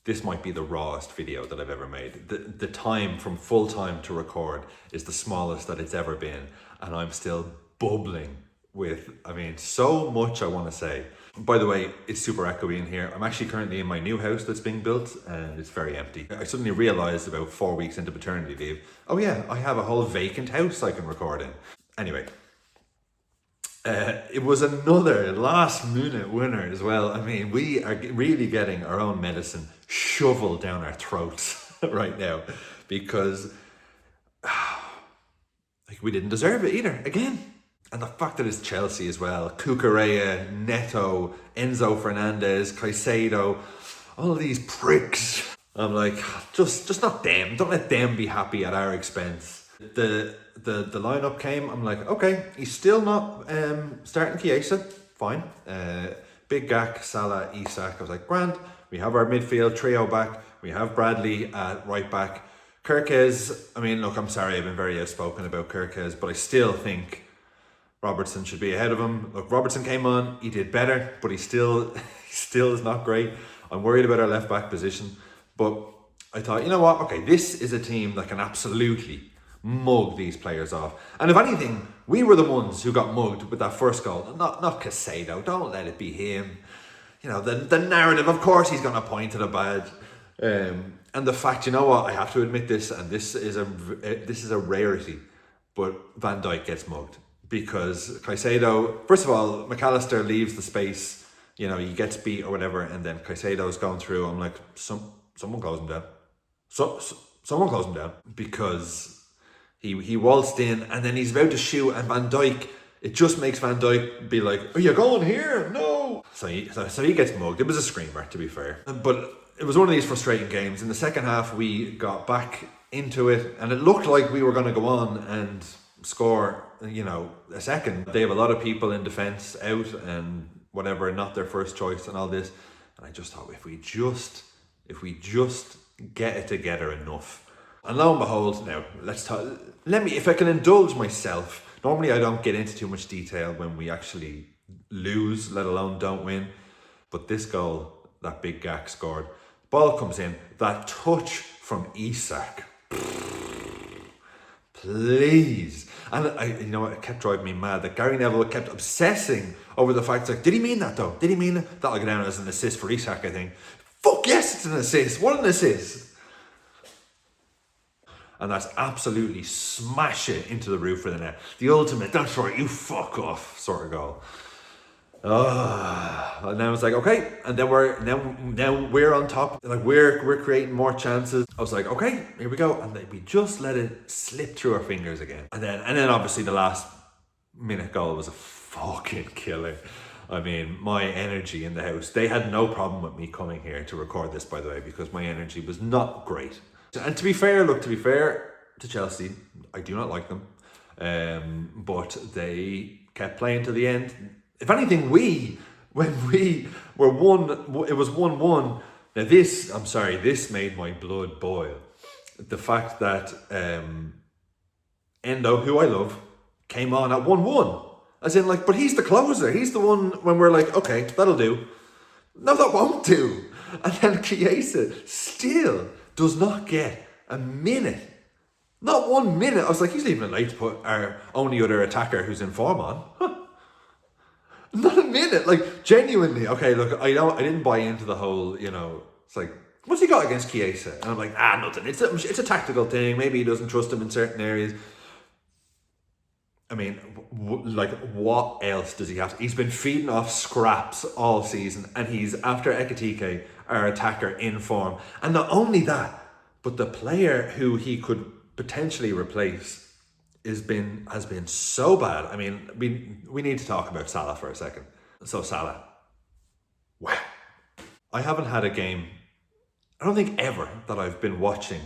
this might be the rawest video that I've ever made. The time from full time to record is the smallest that it's ever been. And I'm still bubbling with, so much I want to say. By the way, it's super echoey in here. I'm actually currently in my new house that's being built and it's very empty. I suddenly realized about 4 weeks into paternity leave, oh yeah, I have a whole vacant house I can record in. Anyway, it was another last minute winner as well. We are really getting our own medicine shoveled down our throats right now because we didn't deserve it either, again. And the fact that it's Chelsea as well, Cucurella, Neto, Enzo Fernandez, Caicedo, all of these pricks. I'm like, just not them. Don't let them be happy at our expense. The lineup came. I'm like, okay, he's still not starting Chiesa. Fine. Big Gak, Salah, Isak. I was like, grand. We have our midfield trio back. We have Bradley at right back. Kirkez. Look, I'm sorry, I've been very outspoken about Kirkez, but I still think Robertson should be ahead of him. Look, Robertson came on, he did better, but he still is not great. I'm worried about our left back position. But I thought, you know what? Okay, this is a team that can absolutely mug these players off. And if anything, we were the ones who got mugged with that first goal. Not Caicedo. Don't let it be him. The narrative, of course he's going to point to the bad. And the fact, you know what? I have to admit this, and this is a rarity, but Van Dijk gets mugged. Because Caicedo, first of all, McAllister leaves the space, he gets beat or whatever, and then Caicedo's going through. I'm like, someone close him down. Someone close him down. Because he waltzed in, and then he's about to shoot, and Van Dijk, it just makes Van Dijk be like, are you going here? No! So he gets mugged. It was a screamer, to be fair. But it was one of these frustrating games. In the second half, we got back into it, and it looked like we were going to go on and score, a second. They have a lot of people in defence out and whatever, not their first choice and all this. And I just thought, if we just get it together enough. And lo and behold, now if I can indulge myself, normally I don't get into too much detail when we actually lose, let alone don't win. But this goal that Big Gak scored, ball comes in, that touch from Isak. Please. And it kept driving me mad that Gary Neville kept obsessing over the fact, did he mean that though? Did he mean it? That'll go down as an assist for Isak, I think. Fuck yes, it's an assist. What an assist. And that's absolutely smash it into the roof of the net. The ultimate, that's right, you fuck off sort of goal. And then I was like, okay, and then we're on top, we're creating more chances. I was like, okay, here we go, and we just let it slip through our fingers again. And then obviously the last minute goal was a fucking killer. My energy in the house, they had no problem with me coming here to record this, by the way, because my energy was not great. And to be fair to Chelsea, I do not like them, but they kept playing to the end. If anything, when we were it was 1-1. Now this made my blood boil. The fact that Endo, who I love, came on at 1-1. As in, but he's the closer. He's the one when we're like, okay, that'll do. No, that won't do. And then Chiesa still does not get a minute. Not 1 minute. I was like, he's leaving it late to put our only other attacker who's in form on. Not a minute, genuinely. Okay, look, I didn't buy into the whole, it's like, what's he got against Chiesa? And I'm like, nothing. It's a tactical thing. Maybe he doesn't trust him in certain areas. What else does he have? He's been feeding off scraps all season, and he's after Ekitike, our attacker, in form. And not only that, but the player who he could potentially replace has been so bad. We need to talk about Salah for a second. So Salah, wow. I haven't had a game, I don't think ever, that I've been watching.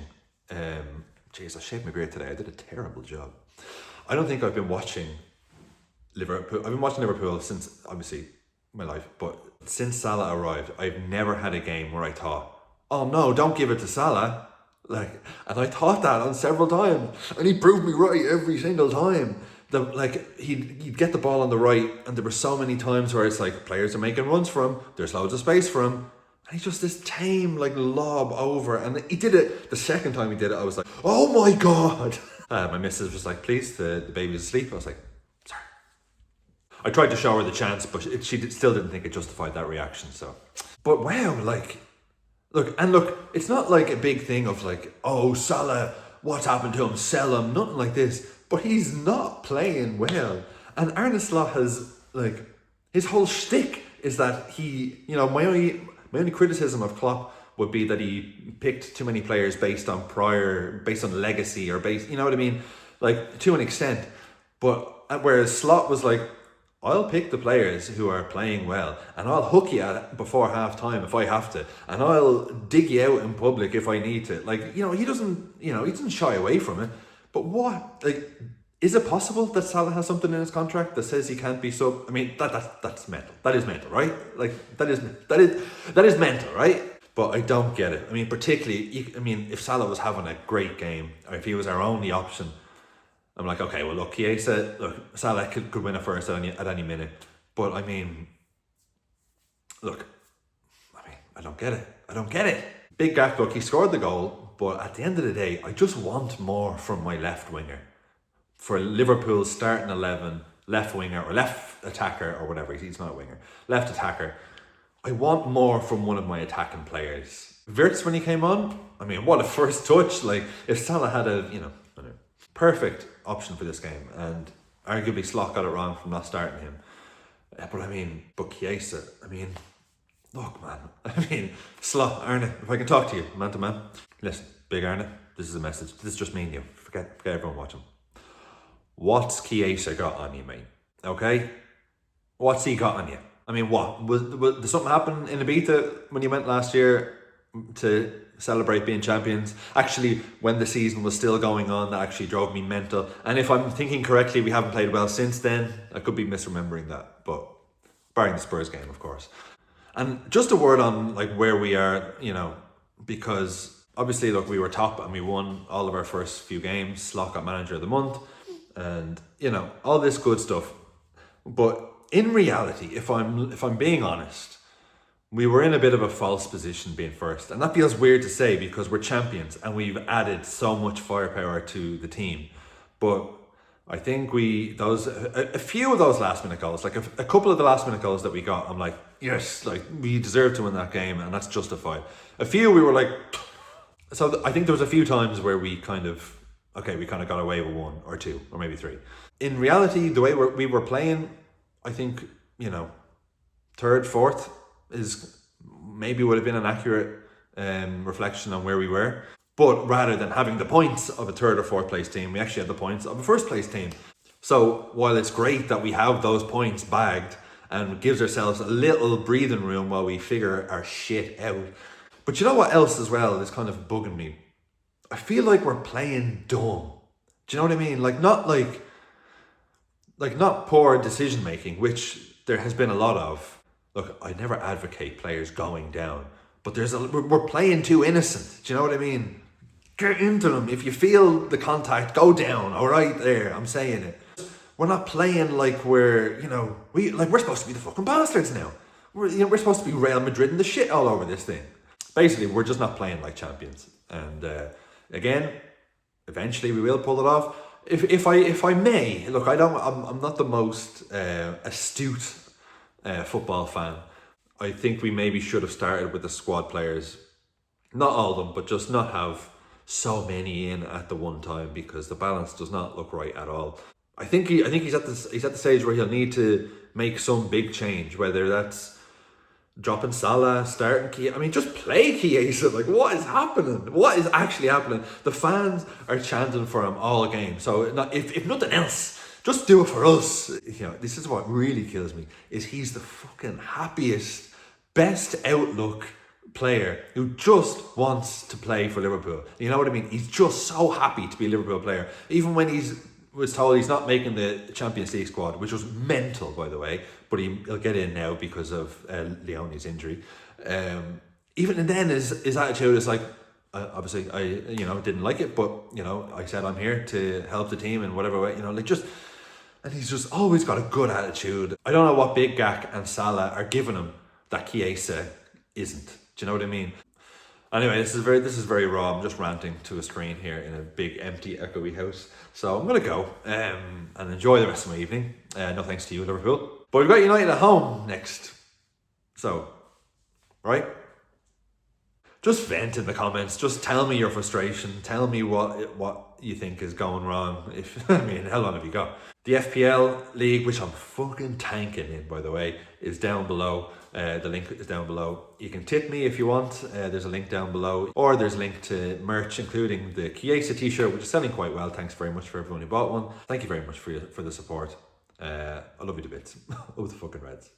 Jeez, I shaved my beard today. I did a terrible job. I don't think I've been watching Liverpool. I've been watching Liverpool since, obviously, my life. But since Salah arrived, I've never had a game where I thought, oh no, don't give it to Salah. And I thought that on several times, and he proved me right every single time. He'd get the ball on the right, and there were so many times where it's players are making runs for him, there's loads of space for him, And he's just this tame, like, lob over. And he did it, the second time he did it, I was like, oh my God. My missus was like, please, the baby's asleep. I was like, sorry. I tried to show her the chance, but still didn't think it justified that reaction, so. But wow, like, look, it's not like a big thing of like, oh, Salah, what's happened to him, sell him, nothing like this. But he's not playing well. And Arne Slot has, like, his whole shtick is that he, you know, my only criticism of Klopp would be that he picked too many players based on legacy or you know what I mean? Like, to an extent. But whereas Slot was like, I'll pick the players who are playing well and I'll hook you at it before half time if I have to. And I'll dig you out in public if I need to. Like, you know, he doesn't shy away from it. But what, like, is it possible that Salah has something in his contract that says he can't be sub? I mean, that's mental. That is mental, right? Like, that is mental, right? But I don't get it. I mean, particularly, if Salah was having a great game, or if he was our only option, I'm like, okay, well, look, Chiesa, Salah could win it first at any minute. But I mean, look, I don't get it. Big Gakpo, he scored the goal, but at the end of the day, I just want more from my left winger. For Liverpool's starting 11, left winger or left attacker or whatever, he's not a winger, left attacker, I want more from one of my attacking players. Wirtz, when he came on, I mean, what a first touch. Like, if Salah had a, perfect option for this game, and arguably Slot got it wrong from not starting him. But Chiesa, look, man, Slot, Arne, if I can talk to you, man to man, listen, big Arne, this is a message. This is just me and you. Forget everyone watching. What's Chiesa got on you, mate? Okay? What's he got on you? I mean, what? Did something happen in Ibiza when you went last year to celebrate being champions? Actually, when the season was still going on, that actually drove me mental. And if I'm thinking correctly, we haven't played well since then. I could be misremembering that, but barring the Spurs game, of course. And just a word on like where we are, because obviously, look, we were top and we won all of our first few games. Slot got manager of the month, and all this good stuff. But in reality, if I'm being honest, we were in a bit of a false position being first. And that feels weird to say because we're champions and we've added so much firepower to the team. But I think a few of those last minute goals, like a couple of the last minute goals that we got, I'm like, yes, like we deserve to win that game and that's justified. A few we were like, so I think there was a few times where we kind of got away with one or two or maybe three. In reality, the way we were playing, I think, third, fourth is maybe would have been an accurate reflection on where we were. But rather than having the points of a third or fourth place team, we actually had the points of a first place team. So while it's great that we have those points bagged and gives ourselves a little breathing room while we figure our shit out. But you know what else as well is kind of bugging me? I feel like we're playing dumb. Do you know what I mean? Like not poor decision making, which there has been a lot of. Look, I never advocate players going down, but we're playing too innocent. Do you know what I mean? Get into them. If you feel the contact, go down. All right, there. I'm saying it. We're not playing like we're supposed to be the fucking bastards now. We're supposed to be Real Madrid and the shit all over this thing. Basically, we're just not playing like champions. And again, eventually we will pull it off. If I may, look, I'm not the most astute football fan. I think we maybe should have started with the squad players, not all of them, but just not have so many in at the one time because the balance does not look right at all. I think he's at the stage where he'll need to make some big change, whether that's dropping Salah, starting Chiesa. Just play Chiesa. Like, what is happening? What is actually happening? The fans are chanting for him all game. So if nothing else, just do it for us. This is what really kills me, is he's the fucking happiest, best outlook player who just wants to play for Liverpool. You know what I mean? He's just so happy to be a Liverpool player. Even when was told he's not making the Champions League squad, which was mental, by the way, but he'll get in now because of Leone's injury. Even then, his attitude is like, obviously, I didn't like it, but I said I'm here to help the team in whatever way, and he's just always got a good attitude. I don't know what Big Gak and Salah are giving him that Chiesa isn't. Do you know what I mean? Anyway, this is very raw. I'm just ranting to a screen here in a big, empty, echoey house. So I'm going to go and enjoy the rest of my evening. No thanks to you, Liverpool. But we've got United at home next. So, right? Just vent in the comments. Just tell me your frustration. Tell me what you think is going wrong. I mean, how long have you got? The FPL league, which I'm fucking tanking in, by the way, is down below. The link is down below. You can tip me if you want. There's a link down below. Or there's a link to merch, including the Chiesa t-shirt, which is selling quite well. Thanks very much for everyone who bought one. Thank you very much for the support. I love you to bits. Love the fucking Reds.